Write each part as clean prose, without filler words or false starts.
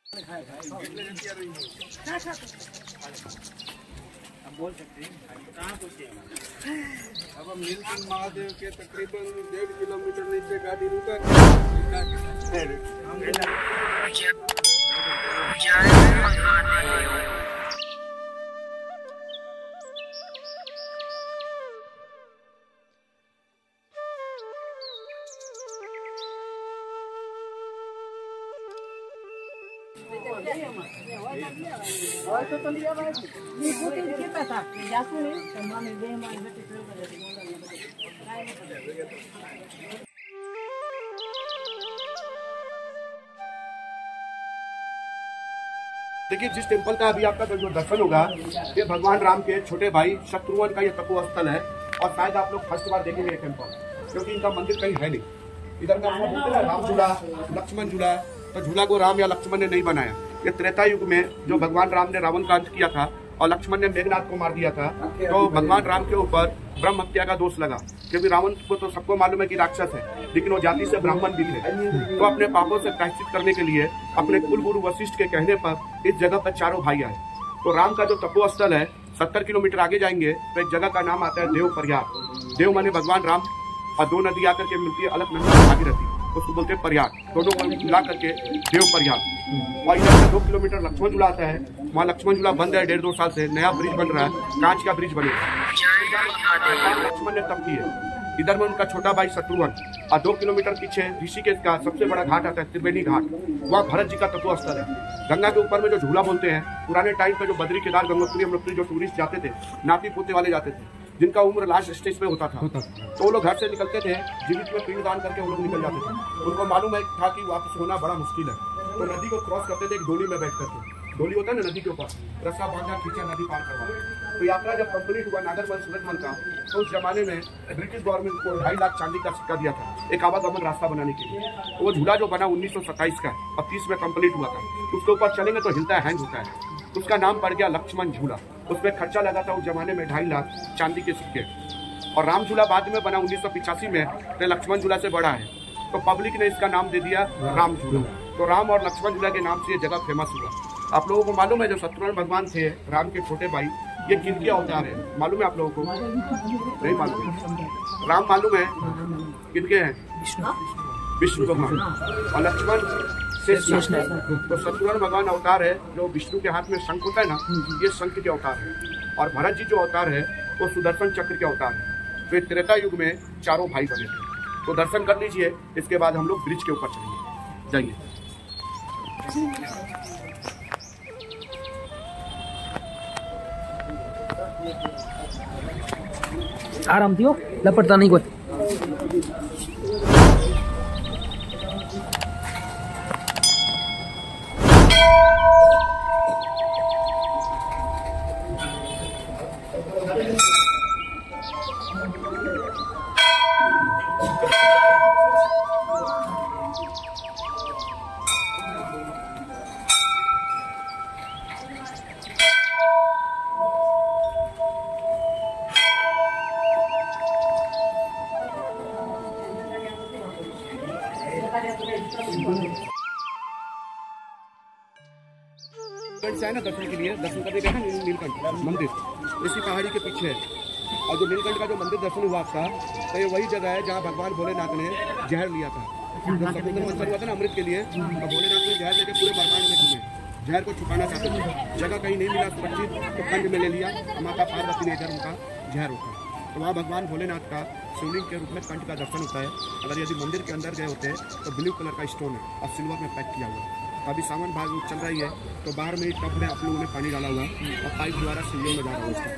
बोल सकते हैं कहाँ पूछे। अब हम नीलकंठ महादेव के तकरीबन 1.5 किलोमीटर नीचे गाड़ी रुका। देखिए, जिस टेम्पल का अभी आपका जो दर्शन होगा, ये भगवान राम के छोटे भाई शत्रुघ्न का ये तपोस्थल है। और शायद आप लोग फर्स्ट बार देखेंगे ये टेम्पल, क्योंकि इनका मंदिर कहीं है नहीं। इधर का राम झूला, लक्ष्मण झूला, तो झूला को राम या लक्ष्मण ने नहीं बनाया। ये त्रेता युग में जो भगवान राम ने रावण का अंत किया था और लक्ष्मण ने मेघनाथ को मार दिया था, तो भगवान राम के ऊपर ब्रह्म हत्या का दोष लगा। क्योंकि रावण को तो सबको मालूम है कि राक्षस है, लेकिन वो जाति से ब्राह्मण भी थे। तो अपने पापों से प्रायश्चित करने के लिए अपने कुल गुरु वशिष्ठ के कहने पर इस जगह पर चारों भाई आए। तो राम का जो तपोस्थल है, 70 किलोमीटर आगे जाएंगे तो एक जगह का नाम आता है देव प्रयाग। देव माने भगवान राम, और दो नदी आकर के मिलती है, अलकनंदा भागीरथी, उसको बोलते हैं प्रयाग। दोनों को मिला करके देव प्रयाग। और इधर से 2 किलोमीटर लक्ष्मण झूला आता है। वहाँ लक्ष्मण झूला बंद है 1.5-2 साल से, नया ब्रिज बन रहा है, कांच का ब्रिज बनेगा। लक्ष्मण ने तब की है। इधर में उनका छोटा भाई शत्रुघ्न, और 2 किलोमीटर पीछे ऋषिकेश का सबसे बड़ा घाट आता है त्रिवेणी घाट, वहाँ भरत जी का तपोस्थल है। गंगा के ऊपर में जो झूला बोलते हैं, पुराने टाइम पे जो बद्री केदार गंगोत्री यमुनोत्री जो टूरिस्ट जाते थे, नाती पोते वाले जाते थे, जिनका उम्र लास्ट स्टेज पे होता था, तो वो लोग घर से निकलते थे, जीवित में पिंड दान करके वो लोग निकल जाते थे। उनको मालूम है था कि वापस होना बड़ा मुश्किल है, तो नदी को क्रॉस करते थे एक डोली में बैठ करके। डोली होता है ना नदी के ऊपर, रस्सा बांधा खींचा नदी पार करवा। तो यात्रा जब कंप्लीट हुआ नागरमल सूरजमल का, तो उस जमाने में ब्रिटिश गवर्नमेंट को 2.5 लाख चांदी का सिक्का दिया था एक आवागमन रास्ता बनाने के लिए। तो वो झूला जो बना 1927 का और 30 में कंप्लीट हुआ था। उसके ऊपर चलेंगे तो हिलता है, हैंग होता है। उसका नाम पड़ गया लक्ष्मण झूला। उसमें खर्चा लगा था उस जमाने में 2.5 लाख चांदी के सिक्के। और राम झूला बाद में बना 1985 में, तो लक्ष्मण झूला से बड़ा है, तो पब्लिक ने इसका नाम दे दिया राम झूला। तो राम और लक्ष्मण झूला के नाम से ये जगह फेमस हुआ। आप लोगों को मालूम है जो शत्रुघ्न भगवान थे राम के छोटे भाई, ये किनके अवतार है मालूम है आप लोगों को? नहीं मालूम है। राम मालूम है किनके हैं? विष्णु भगवान। और लक्ष्मण शेष है। तो शत्रुघ्न भगवान अवतार है जो विष्णु के हाथ में शंख होता है ना, ये शंख के अवतार है। और भरत जी जो अवतार है वो सुदर्शन चक्र के अवतार है। तो त्रेता युग में चारों भाई बने थे। तो दर्शन कर लीजिए, इसके बाद हम लोग ब्रिज के ऊपर चलेंगे। जाइए। आराम दियो, लपटता नहीं कोई। से है ना दर्शन के लिए, दर्शन करने गए ना नीलकंठ मंदिर, इसी पहाड़ी के पीछे है। और जो नीलकंठ का जो मंदिर दर्शन हुआ आपका, तो ये वही जगह है जहाँ भगवान भोलेनाथ ने जहर लिया था। जब समुद्र मंथन हुआ था ना अमृत के लिए, तो भोलेनाथ ने जहर लेके पूरे ब्रह्मांड में घूमे, जहर को छुपाना चाहते थे। जगह कहीं नहीं मिला सुरक्षित, तो कंड में ले लिया। माता पार्वती ने इधर उनका जहर रोका। तो वहाँ भगवान भोलेनाथ का शिवलिंग के रूप में कंठ का दर्शन होता है। अगर यदि मंदिर के अंदर गए होते हैं तो ब्लू कलर का स्टोन है और सिल्वर में पैक किया हुआ है। अभी सावन भाग चल रही है, तो बाहर में टब में आप लोगों ने पानी डाला हुआ और पाइप द्वारा शिवलिंग में जा रहा है उसका।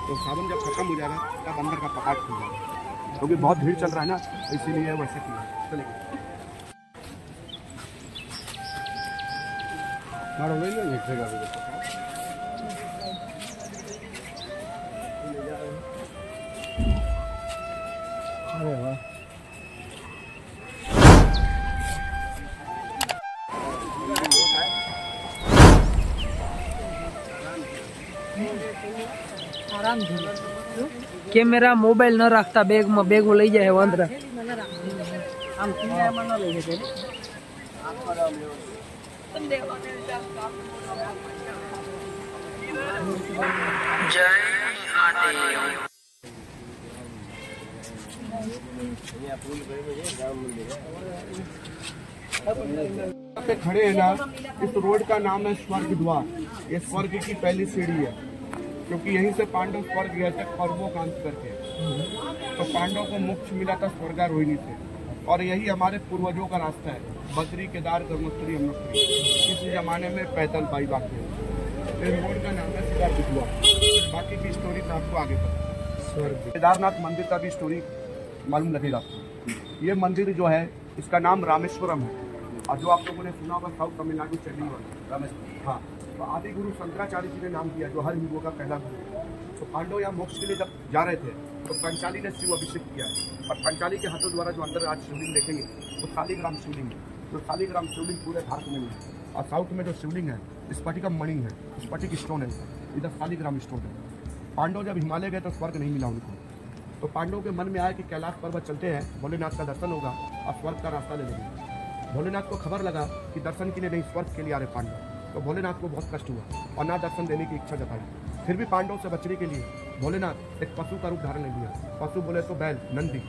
तो सावन जब खत्म हो जाएगा तब अंदर का पटाख खुल जाएगा, क्योंकि बहुत भीड़ चल रहा है ना, इसीलिए वैसे किया। चलेगा कैमरा मोबाइल न रखता बैग में, बैग में लई जाए अंदर। जय महादेव। पे खड़े हैं ना, इस रोड का नाम है स्वर्ग द्वार। ये स्वर्ग की पहली सीढ़ी है, क्योंकि यहीं से पांडव स्वर्ग गए थे पर्वों का अंत करके। तो पांडव को मोक्ष मिला था स्वर्गारोहिणी से, और यही हमारे पूर्वजों का रास्ता है। बद्री, केदार, गंगोत्री, यमुनोत्री, इस जमाने में पैदल बाई वाक्य है। इस रोड का नाम है स्वर्ग द्वार। बाकी की स्टोरी तो आपको आगे पता। स्वर्ग केदारनाथ मंदिर का भी स्टोरी मालूम लगेगा आपको। ये मंदिर जो है, इसका नाम रामेश्वरम है, और जो आप लोगों ने सुना होगा साउथ तमिलनाडु चेन्नई वाला रामेश्वरम। हाँ, तो आदि गुरु शंकराचार्य जी ने नाम दिया, जो हर हिंदुओं का पहला गुरु। तो पांडव यहाँ मोक्ष के लिए जब जा रहे थे, तो पंचाली ने शिव अभिषेक किया है, और पंचाली के हाथों द्वारा जो अंदर आज शिवलिंग देखेंगे वो शालिग्राम शिवलिंग है। जो शालिग्राम शिवलिंग पूरे भारत में नहीं है, और साउथ में जो शिवलिंग है स्फटिक मणि है, स्फटिक स्टोन है, इधर शालिग्राम स्टोन है। पांडव जब हिमालय गए तो स्वर्ग नहीं मिला उनको, तो पांडवों के मन में आया कि कैलाश पर्वत चलते हैं, भोलेनाथ का दर्शन होगा और स्वर्ग का रास्ता ले लेंगे। भोलेनाथ को खबर लगा कि दर्शन के लिए नहीं, स्वर्ग के लिए आ रहे पांडव। तो भोलेनाथ को बहुत कष्ट हुआ और ना दर्शन देने की इच्छा जताई। फिर भी पांडव से बचने के लिए भोलेनाथ एक पशु का रूप धारण ले लिया। पशु बोले तो बैल, नंदी।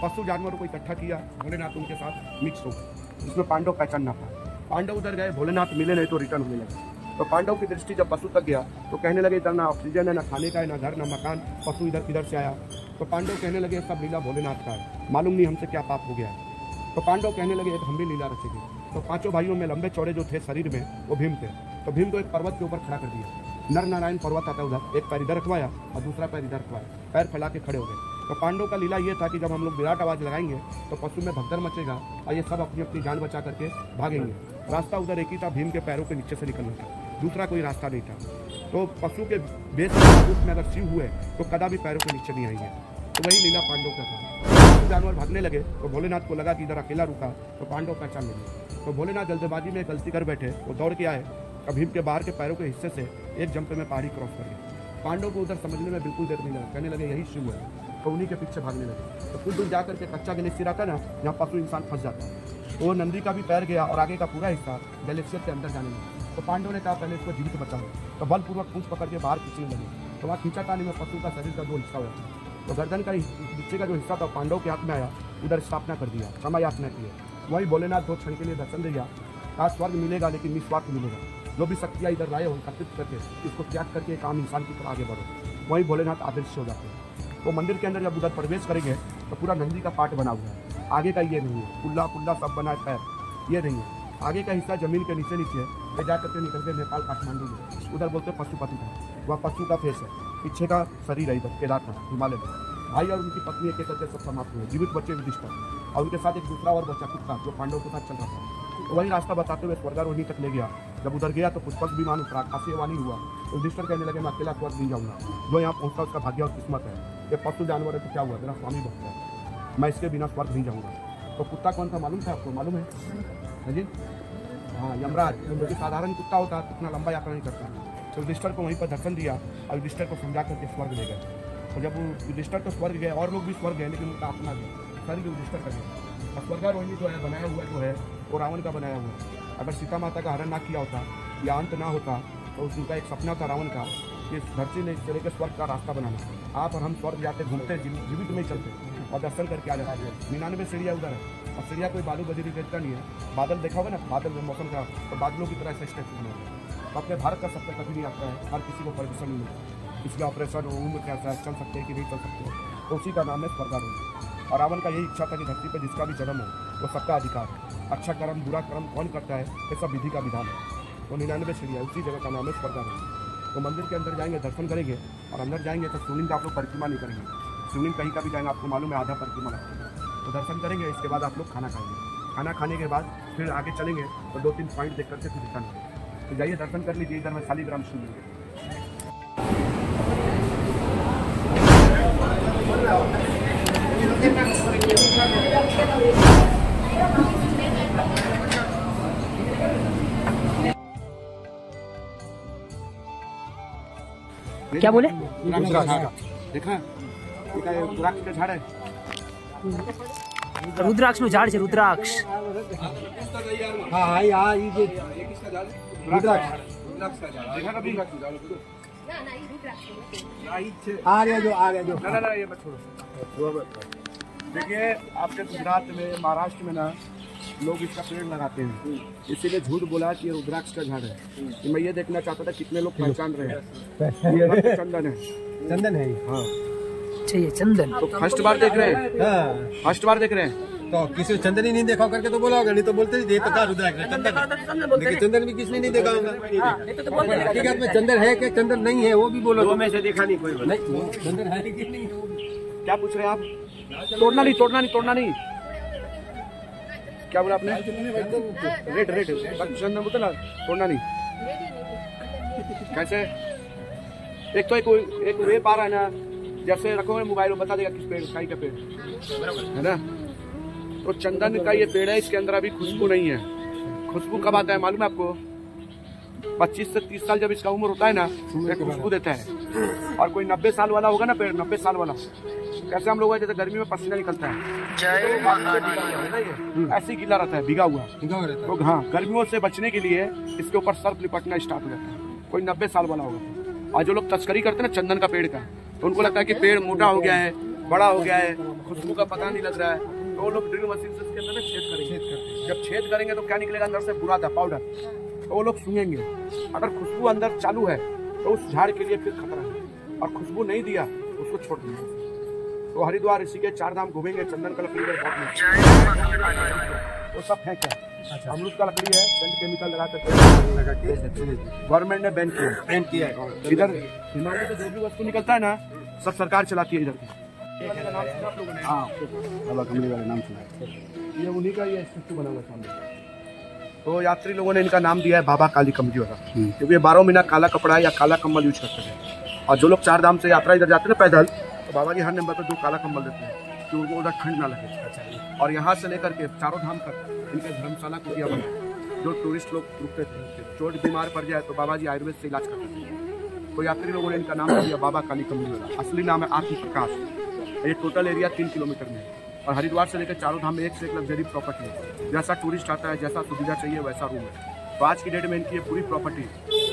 पशु जानवरों को इकट्ठा किया, भोलेनाथ उनके साथ मिक्स हो गए, जिसमें पांडव पहचान ना पाए। पांडव उधर गए, भोलेनाथ मिले नहीं तो रिटर्न होने लगे। तो पांडव की दृष्टि जब पशु तक गया तो कहने लगे इधर ना ऑक्सीजन है, ना खाने का है, ना घर, ना मकान, पशु इधर किधर से आया। तो पांडव कहने लगे सब लीला भोलेनाथ का है, मालूम नहीं हमसे क्या पाप हो गया है। तो पांडव कहने लगे एक हम भी लीला रचेंगे। तो पांचों भाइयों में लंबे चौड़े जो थे शरीर में वो भीम थे। तो भीम को एक पर्वत के ऊपर खड़ा कर दिया। नर नारायण पर्वत आता है उधर, एक पैर इधर रखवाया और दूसरा पैर इधर रखवाया, पैर फैला के खड़े हो गए। तो पांडव का लीला ये था कि जब हम लोग विराट आवाज लगाएंगे तो पशु में भगदड़ मचेगा और ये सब अपनी अपनी जान बचा करके भागेंगे। रास्ता उधर एक ही था, भीम के पैरों के नीचे से निकलना था, दूसरा कोई रास्ता नहीं था। तो पशु के बेस में अगर शिव हुए तो कदापि पैरों के नीचे नहीं आएंगे। तो वही लीला पांडव का था। जानवर भागने लगे तो भोलेनाथ को लगा कि इधर अकेला रुका तो पांडव पहचान लेंगे। तो भोलेनाथ जल्दबाजी में गलती कर बैठे, वो दौड़ के आए और भीम के बाहर के पैरों के हिस्से से एक जंप में पहाड़ी क्रॉस कर गए। पांडव को उधर समझने में बिल्कुल देर नहीं लगा, कहने लगे यही शिव है। तो उन्हीं के पीछे भागने लगे। तो कुछ दूर जाकर के कच्चा ग्लेशियर आता ना, जहाँ पशु इंसान फंस जाता है, तो नंदी का भी पैर गया और आगे का पूरा हिस्सा ग्लेशियर के अंदर जाने लगा। तो पांडव ने कहा पहले इसको जीवित बचाओ, तो बलपूर्वक पूंछ पकड़ के बाहर खींचने लगे। तो वहाँ खींचातानी में पशु का शरीर का दो हिस्सा हुआ, तो गर्दन का नीचे का जो हिस्सा था पांडव के हाथ में आया, उधर स्थापना कर दिया, क्षमा याचना की। वही भोलेनाथ 2 क्षण के लिए दर्शन दे दिया, कहा स्वर्ग मिलेगा लेकिन निस्वार्थ मिलेगा। जो भी शक्तियाँ इधर लाए हो एकत्रित करके इसको त्याग करके एक आम इंसान की तरह आगे बढ़ो। वही भोलेनाथ आदर्श हो जाते हैं। तो मंदिर के अंदर जब उधर प्रवेश करेंगे तो पूरा नंदी का पार्ट बना हुआ है, आगे का ये नहीं है, कुल्ला पुल्ला सब बना है, पैर ये नहीं है। आगे का हिस्सा जमीन के नीचे नीचे ले जा करके निकल के नेपाल काठमांडू में उधर बोलते पशुपति था, वह पशु का फेस है, पीछे का शरीर है इधर केदारनाथ हिमालय में। भाई और उनकी पत्नी एक एक करके सब समाप्त हुए, जीवित बच्चे युधिष्ठिर और उनके साथ एक दूसरा और बच्चा कुत्ता जो पांडव के साथ चल रहा था। तो वही रास्ता बताते हुए स्वर्गारोहिणी तक ले गया। जब उधर गया तो पुष्पक विमान उतरा, आकाशीयवाणी हुआ। तो युधिष्ठिर कहने लगे मैं अकेला स्वर्ग नहीं जाऊँगा, जो यहाँ पहुँचता उसका भाग्य और किस्मत है। ये पशु जानवर है तो क्या हुआ, मेरा स्वामी भक्त है, मैं इसके बिना स्वर्ग नहीं जाऊँगा। तो कुत्ता कौन था मालूम था आपको? मालूम है जी? हाँ, यमराज, क्योंकि साधारण कुत्ता होता है इतना लंबा यात्रा नहीं करता। तो युधिष्ठिर को वहीं पर दर्शन दिया और युधिष्ठिर को समझा करके स्वर्ग ले गए। तो जब वो युधिष्ठिर तो स्वर्ग गए, और लोग भी स्वर्ग गए, लेकिन उनका अपना गया, स्वर्ग युधिष्ठिर का गया। और स्वर्गारोहिणी जो है बनाया हुआ जो है वो रावण का बनाया हुआ है। अगर सीता माता का हरण ना किया होता या अंत ना होता तो उनका एक सपना था रावण का कि धरती में चले के स्वर्ग का रास्ता बनाना। आप और हम स्वर्ग जाते घूमते जीवित में चलते और दर्शन करके आ जाते। 99 सीढ़ियाँ उधर है और सीढ़ियाँ कोई बालू बजरी देखता नहीं है। बादल देखा होगा ना, बादल में मौसम का, तो बादलों की तरह ऐसे स्टेप बना है। तो अपने भारत का सबसे कठिन यात्रा है, हर किसी को परमिशन नहीं मिलती, किसी का ऑपरेशन उम्र कैसा है, चल सकते हैं कि नहीं चल सकते, तो उसी का नाम है स्वर्गारोहण। और रावण का यही इच्छा था कि धरती पर जिसका भी जन्म है वो सबका अधिकार है। अच्छा कर्म बुरा कर्म कौन करता है ये सब विधि का विधान है। तो 99 सीढ़ियाँ, उसी जगह का नाम है स्वर्गारोहण। तो मंदिर के अंदर जाएंगे, दर्शन करेंगे और अंदर जाएंगे तो शिवलिंग का आप लोग परिक्रमा नहीं करेंगे। शिवलिंग कहीं का भी जाएंगे, आपको मालूम है आधा परिक्रमा लगता है। तो दर्शन करेंगे, इसके बाद आप लोग खाना खाएंगे। खाना खाने के बाद फिर आगे चलेंगे तो 2-3 पॉइंट देख करके फिर रिटर्न होंगे। तो जाइए दर्शन कर लीजिए, इधर में शालिग्राम शिवलिंग है। क्या बोले? देखा रुद्राक्ष का झाड़ है। रुद्राक्ष નું ઝાડ છે रुद्राक्ष। हाँ हाँ यहाँ ये जो रुद्राक्ष देखा कभी? आ गया जो ना ये मत छोड़ो। देखिए आपके गुजरात में, महाराष्ट्र में ना लोग इसका पेड़ लगाते हैं, इसीलिए झूठ बोला कि ये रुद्राक्ष का झाड़ है। कि मैं ये देखना चाहता था कितने लोग पहचान रहे हैं। ये चंदन है, चंदन है। हाँ चाहिए चंदन। तो फर्स्ट बार देख रहे हैं? हाँ फर्स्ट बार देख रहे हैं? तो किसी ने चंदन ही नहीं देखा करके तो बोला होगा, नहीं तो बोलते ये तो था रुद्राक्ष चंदन। लेकिन चंदन भी किसने नहीं देखा होगा। ठीक है, में चंदन है कि चंदन नहीं है वो भी बोलो। दो में से देखा नहीं कोई। नहीं चंदन है कि नहीं। क्या पूछ रहे हैं आप? तोड़ना नहीं, तोड़ना नहीं, तोड़ना नहीं। क्या बोला आपने? रेड रेड चंदन बोलते ना, तोड़ना नहीं। कैसे? एक तो एक वेप आ रहा है ना, जैसे रखोगे मोबाइल में बता देगा किस पेड़, काई का पेड़ है ना। तो चंदन का ये पेड़ है, इसके अंदर अभी खुशबू नहीं है। खुशबू कब आता है मालूम है आपको? 25 से 30 साल जब इसका उम्र होता है ना, तो खुशबू देता है। और कोई 90 साल वाला होगा ना पेड़, 90 साल वाला, कैसे हम लोग जैसे गर्मी में पसीना निकलता है, ऐसे ही गीला रहता है, भीगा हुआ। तो हाँ, गर्मियों से बचने के लिए इसके ऊपर सर्फ लिपटना स्टार्ट हो जाता है। कोई 90 साल वाला होगा। और जो लोग तस्करी करते हैं ना चंदन का पेड़ का, तो उनको लगता है कि पेड़ मोटा हो गया है, बड़ा हो गया है, खुशबू का पता नहीं लग रहा है, तो वो लोग ड्रिल मशीन से इसके अंदर छेद करेंगे। जब छेद करेंगे तो क्या निकलेगा अंदर से? बुरादा पाउडर। तो वो लोग सूंघेंगे। अगर खुशबू अंदर चालू है तो उस झाड़ के लिए फिर खतरा है, और खुशबू नहीं दिया उसको छोड़ देंगे। तो हरिद्वार ऋषिकेश 4 धाम घूमेंगे, चंदन का लकड़ी है बहुत, वो सब फेंक है। अमरूद का लकड़ी है, सेंट केमिकल लगाकर गवर्नमेंट ने बैन किया। इधर हिमालय से जो भी वस्तु निकलता है ना, सब सरकार चलाती है। इधर हाँ, बाबा कमली वाले नाम सुना है। ये उन्हीं का ये स्टैचू बना हुआ सामने। तो यात्री लोगों ने इनका नाम दिया है बाबा काली कमली वाला, क्योंकि ये 12 महीना काला कपड़ा या काला कम्बल यूज करते हैं। और जो लोग 4 धाम से यात्रा इधर जाते हैं ना पैदल, तो बाबा जी हर नंबर पर 2 काला कम्बल देते हैं कि उनको उधर ठंड ना लगे। और यहाँ से लेकर के चारों धाम तक इनके धर्मशाला कुटिया बना, जो टूरिस्ट लोग रुकते थे। चोट बीमार पड़ जाए तो बाबा जी आयुर्वेद से इलाज करते थे। तो यात्री लोगों ने इनका नाम दिया बाबा काली कमली वाला। असली नाम है आत्म प्रकाश। ये टोटल एरिया 3 किलोमीटर में है, और हरिद्वार से लेकर चारों धाम में एक से एक लग्जरी प्रॉपर्टी है। जैसा टूरिस्ट आता है, जैसा सुविधा चाहिए वैसा रूम है। तो आज की डेट में इनकी ये पूरी प्रॉपर्टी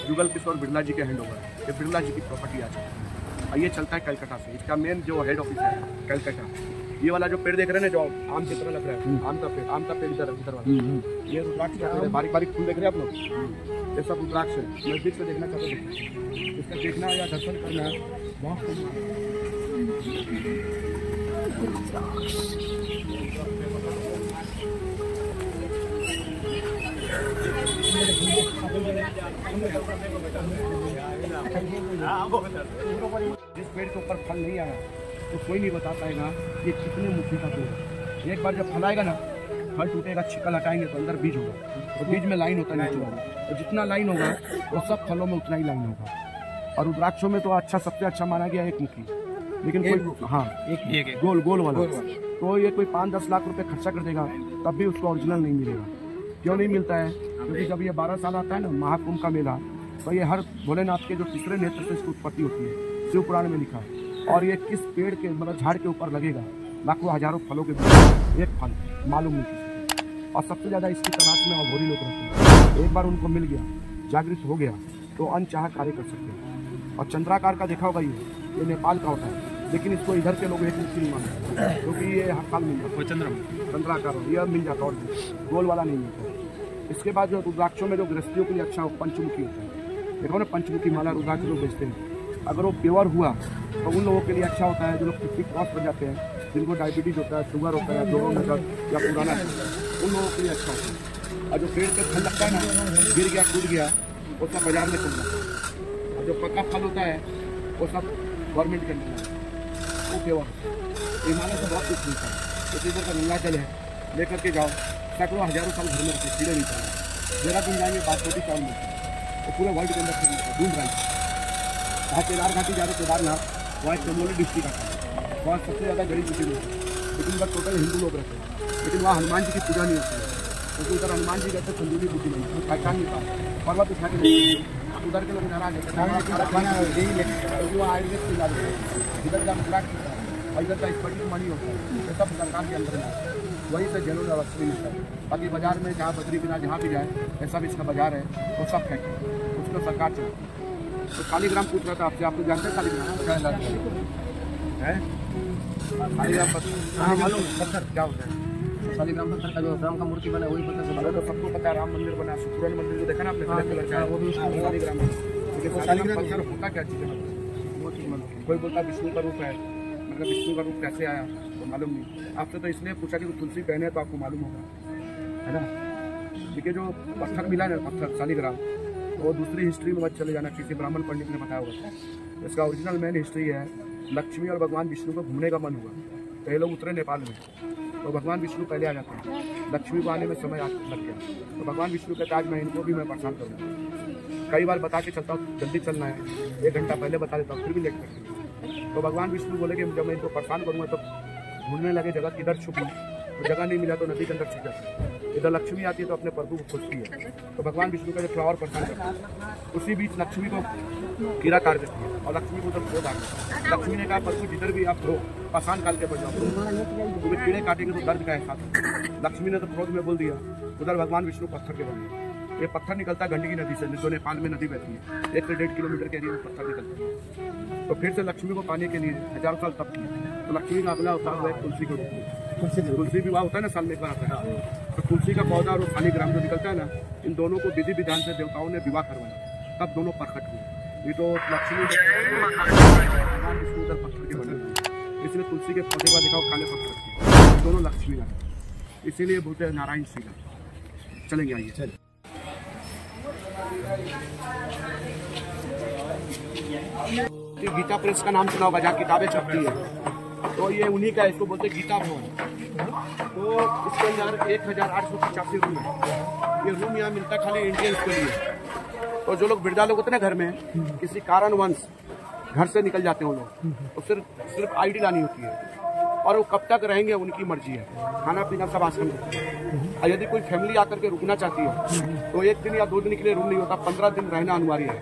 जुगल किशोर बिरला जी के हैंड ओवर है। ये बिरला जी की प्रॉपर्टी आज है, और ये चलता है कलकत्ता से। इसका मेन जो हेड ऑफिस है कलकत्ता। ये वाला जो पेड़ देख रहे हैं ना, जो आम की तरह लग रहा है, आम का पेड़ इधर वाला, ये रुद्राक्ष का पेड़ है। बारीक बारीक फूल देख रहे हैं आप लोग, ये सब रुद्राक्ष है। नजदीक से देखना चाहते हैं, इसका देखना या दर्शन करना बहुत जिस पेड़ के ऊपर फल नहीं आया तो कोई नहीं बता पाएगा ये कितने मुट्ठी का पेड़ है। एक बार जब फल आएगा ना, फल टूटेगा, छिकल हटाएंगे तो अंदर बीज होगा। तो बीज में लाइन होता है नीचे वाला, तो जितना लाइन होगा वो सब फलों में उतना ही लाइन होगा। और रुद्राक्षों में तो अच्छा, सबसे अच्छा माना गया एक मुखी, लेकिन कोई हाँ एक गोल वाला। तो ये कोई 5-10 लाख रुपए खर्चा कर देगा तब भी उसको ओरिजिनल नहीं मिलेगा। क्यों नहीं मिलता है? क्योंकि जब ये 12 साल आता है ना महाकुंभ का मेला, तो ये हर भोलेनाथ के जो तीसरे नेत्र से इसकी उत्पत्ति होती है, शिव पुराण में लिखा है। और ये किस पेड़ के मतलब झाड़ के ऊपर लगेगा, लाखों हजारों फलों के बीच एक फल मालूम नहीं किसी को। और सबसे ज्यादा इसकी तलाश में अघोरी लोग रहते हैं। एक बार उनको मिल गया, जागृत हो गया, तो अनचाहा कार्य कर सकते हैं। और चंद्राकार का देखा होगा, ये नेपाल का होता है, लेकिन इसको इधर के लोग एक मुखी नहीं मानते, क्योंकि ये हर साल मिल जाता है। चंद्राकार यह मिल जाता है, और गोल वाला नहीं मिलता। इसके बाद जो रुद्राक्षों में जो गृहस्थियों के लिए अच्छा पंचमुखी होता है, देखो ना पंचमुखी माला रुद्राक्ष लोग बेचते हैं। अगर वो प्योर हुआ तो उन लोगों के लिए अच्छा होता है जो लोग 50 क्रॉस कर जाते हैं, जिनको डायबिटीज होता है, शुगर होता है, जोड़ों में दर्द या पुराना है, उन लोगों के लिए अच्छा होता है। और जो पेड़ पे फल लगता है ना, गिर गया टूट गया, वो सब बाजार में चल जाता है। और जो पक्का फल होता है वो सब गवर्नमेंट के अंदर है, वो प्योर। हिमालय से बहुत कुछ मिलता है। तो इधर का गंगा जल है, लेकर के जाओ, सैकड़ों हजारों साल घर में रखते, कीड़े नहीं पड़े। देहरादून जाएंगे बासमती चावल मिलता है, तो पूरे वर्ल्ड के अंदर ढूंढ रहा है। वहाँ केदार घाटी जा रहे, केदारनाथ वहाँ चमोली डिस्ट्रिक्ट आता है, वहाँ सबसे ज़्यादा गरीब मुस्लिम लोग, लेकिन वह टोटल हिंदू लोग रहते हैं। लेकिन वहाँ हनुमान जी की पूजा नहीं होती है, क्योंकि उधर हनुमान जी कहते संदूली बुद्धि नहीं, पहचान नहीं पाते, पर्वत उठा के नहीं। उधर के लोग नाराज है, क्योंकि वहाँ आयुर्वेद से इलाज होता है। इधर का रुद्राक्ष होता है, और इधर का स्फटिक मणि होता है, ये सब सरकार के अंदर में। वहीं से जरूर लक्ष्मी मिलता है। बाकी बाजार में जहाँ बद्री बिना जहाँ भी जाए ऐसा भी इसका बाजार है वो सब फेंक उसको सरकार चलती है। तो शालिग्राम पूछ रहा था आपसे, आप लोग जानते हैं शालिग्राम है? शालिग्राम पत्थर क्या होता है? शालिग्राम पत्थर का जो राम का मूर्ति बना वही पत्थर से बना। तो सबको पता है राम मंदिर बना, शुक्रवार मंदिर जो देखा ना आपने ब्लैक कलर का, वो भी शालिग्राम है। लेकिन शालिग्राम पत्थर होता क्या चीज़ है? कोई बोलता विष्णु का रूप है, मतलब विष्णु का रूप कैसे आया तो मालूम नहीं। आपसे तो इसलिए पूछा कि तुलसी पहने तो आपको मालूम होगा, है ना। देखिए जो पत्थर मिला ना, पत्थर शालिग्राम, वो दूसरी हिस्ट्री में मत चले जाना, किसी ब्राह्मण पंडित ने बताया होगा। इसका ओरिजिनल मेन हिस्ट्री है, लक्ष्मी और भगवान विष्णु को घूमने का मन हुआ, तो ये लोग उतरे नेपाल में, तो भगवान विष्णु पहले आ जाते हैं, लक्ष्मी को आने में समय लग गया। तो भगवान विष्णु के ताज में इनको भी मैं परेशान करूँगा। कई बार बता के चलता हूँ जल्दी चलना है, 1 घंटा पहले बता देता हूँ, फिर भी लेट करते हैं। तो भगवान विष्णु बोले कि जब मैं इनको परेशान करूँगा तो ढूंढने लगे जगह किधर छुपी, तो जगह नहीं मिला तो नदी के अंदर छुप जाती है। इधर लक्ष्मी आती है तो अपने प्रभु को खोजती है, तो भगवान विष्णु का जो फ्लावर परेशान करता है, उसी बीच लक्ष्मी को कीड़ा काट देती है और लक्ष्मी को उधर क्रोध आ गया। लक्ष्मी ने कहा प्रभु जिधर भी आप हो परेशान काट के बचाओ, तुम्हें कीड़े काटेंगे तो दर्द का एहसास होगा। लक्ष्मी ने तो क्रोध में बोल दिया, उधर भगवान विष्णु पत्थर के बन गए। ये पत्थर निकलता है गंडकी नदी से, जो नेपाल में नदी बहती है, 1 से 1.5 किलोमीटर के एरिया में पत्थर निकलता है। तो फिर से लक्ष्मी को पाने के लिए हजारों साल तप किए, तो लक्ष्मी का अगला अवतार हुआ है तुलसी को। तुलसी विवाह होता है ना, साल में एक बार आता है, तो तुलसी का पौधा और शालिग्राम जो निकलता है ना, इन दोनों को विधि विधान से देवताओं ने विवाह करवाया, तब दोनों प्रकट हुए। ये तो लक्ष्मी भगवान विष्णु उधर पत्थर के बने हुए, इसलिए तुलसी के पौधे का दिखाओ काले पत्थर, दोनों लक्ष्मी का, इसीलिए बोलते हैं नारायण श्री का। चलेंगे, आइए। गीता प्रेस का नाम सुना होगा, जहाँ किताबें छपती है, तो ये उन्हीं का, इसको बोलते हैं गीता भवन। तो इसके अंदर 1885 रूम है। ये रूम यहाँ मिलता है खाली इंडियंस के लिए। तो जो लोग वृद्धा लोग होते हैं ना घर में, किसी कारणवश घर से निकल जाते हैं वो लोग, तो सिर्फ आईडी लानी होती है, और वो कब तक रहेंगे उनकी मर्जी है, खाना पीना सब आश्रम करते हैं। और यदि कोई फैमिली आकर के रुकना चाहती है तो 1 दिन या 2 दिन के लिए रूम नहीं होता, 15 दिन रहना अनिवार्य है।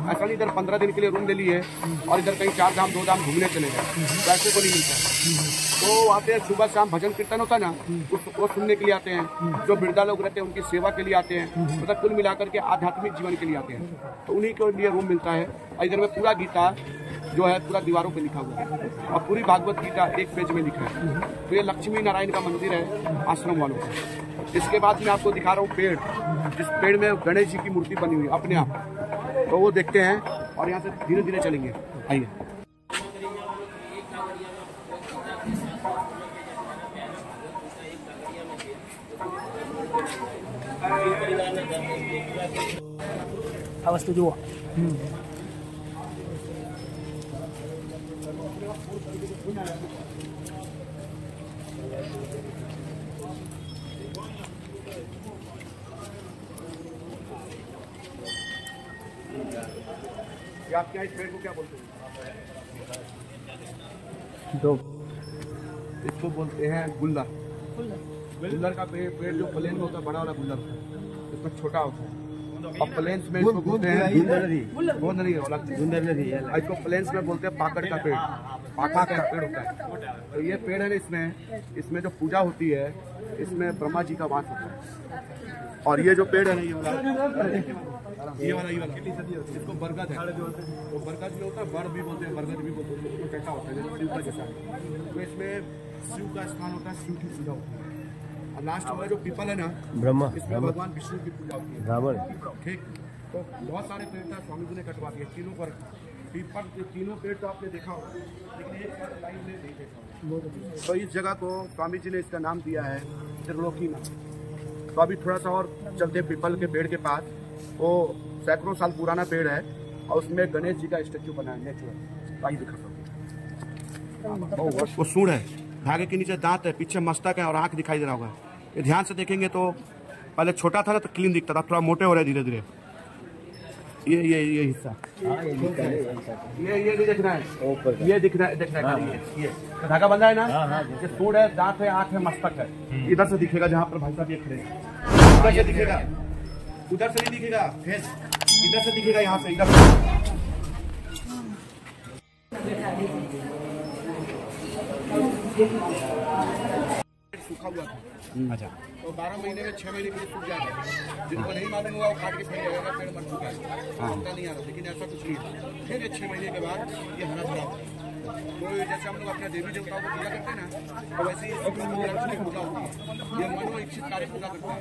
ऐसा नहीं इधर 15 दिन के लिए रूम ले लिए और इधर कहीं 4 धाम 2 धाम घूमने चले गए, पैसे को नहीं मिलता है। तो आते हैं सुबह शाम, भजन कीर्तन होता है ना, वो सुनने के लिए आते हैं। जो वृद्धा लोग रहते हैं उनकी सेवा के लिए आते हैं, मतलब कुल मिलाकर के आध्यात्मिक जीवन के लिए आते हैं, तो उन्हीं के लिए रूम मिलता है। और इधर में पूरा गीता जो है पूरा दीवारों पे लिखा हुआ है, और पूरी भागवत गीता 1 पेज में लिखा है। तो ये लक्ष्मी नारायण का मंदिर है आश्रम वालों का। इसके बाद मैं आपको दिखा रहा हूँ पेड़, जिस पेड़ में गणेश जी की मूर्ति बनी हुई है अपने आप, तो वो देखते हैं और यहाँ से धीरे धीरे चलेंगे, आइए। वस्तु जुओ आप क्या इस पेड़ को क्या बोलते हैं? इसको बोलते हैं गुल्लर। गुल्लर का पेड़ जो प्लेन में होता है बड़ा वाला गुल्लर होता है, इसमें छोटा होता है, और प्लेन्स में इसको बोलते हैं गुंदरी, इसको प्लेन्स में बोलते हैं पाकड़ का पेड़। पाकड़ का पेड़ होता है। तो ये पेड़ है ना, इसमें जो पूजा होती है इसमें ब्रह्मा जी का वास होता है। और ये जो पेड़ है ना, ये वाला इसको बरगद है। तो बरगद जो होता है, बड़ भी बोलते हैं, बरगद भी बोलते हैं, तो कैसा होता है जैसे शिव का जैसा। तो इसमें शिव का स्थान होता है, शिव की पूजा होती है। और लास्ट में जो पीपल है ना, ब्रह्मा, इसमें भगवान विष्णु की पूजा होती है, ठीक। तो बहुत सारे पेड़ था, स्वामी जी ने कटवा दिए तीनों पर। पीपल तीनों पेड़ तो आपने देखा होगा, लेकिन एक लाइन में नहीं देखा होगा। तो इस जगह को स्वामी जी ने इसका नाम दिया है त्रिलोकीनाथ। तो अभी थोड़ा सा और चलते पीपल के पेड़ के पास, वो सैकड़ों साल पुराना पेड़ है और उसमें गणेश जी का स्टेचू बना है नेचुरल। आइए दिखा सकते, वो सूंड है, धागे के नीचे दांत है, पीछे मस्तक है और आंख दिखाई दे रहा होगा। ये ध्यान से देखेंगे तो पहले छोटा था ना तो क्लीन दिखता था, थोड़ा मोटे हो रहे धीरे धीरे। ये हिस्सा ये नहीं देखना है, ये देखना है, ये धागा बंधा है ना, ये सूंड है, दांत है, आंख है, मस्तक है। इधर से दिखेगा जहाँ पर भाई साहब ये खड़े हैं, उधर से दिखेगा, उधर से नहीं दिखेगा फेस, इधर से दिखेगा, यहाँ से इधर सूखा हुआ था। अच्छा। तो 12 महीने में 6 महीने के लिए सूख जाएगा। जिनको नहीं मालूम हुआ वो काट के फेंक जाएगा, पेड़ मर चुका है, पत्ता नहीं आ रहा। लेकिन ऐसा कुछ नहीं है। फिर ये 6 महीने के बाद ये हरा भरा होता है। तो जैसे हम लोग अपने देवी देवताओं को पूजा करते हैं ना, तो वैसे ही लक्ष्मी की पूजा होती है। ये मनो इच्छित कार्य पूजा करते हैं।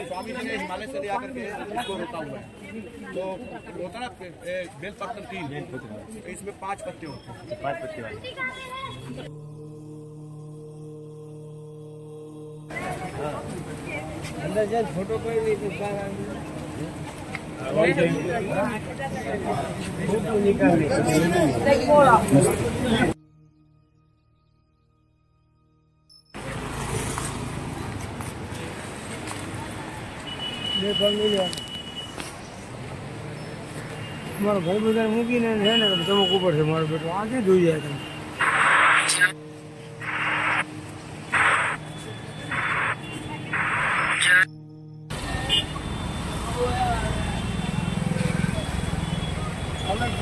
स्वामी जी ने हिमालय से ले आकर के इसको रोका हुआ है। तो होता ना बेलपत्र 3, इसमें 5 पत्ते होते हैं। 5 पत्ते वाले। अंदर जाए फोटो कोई नहीं फोटो निकालने મારો ભાઈ બધા મૂકીને છે ને ચમક ઉપર છે મારો બેટો આજે જોઈ જાય તમે अलग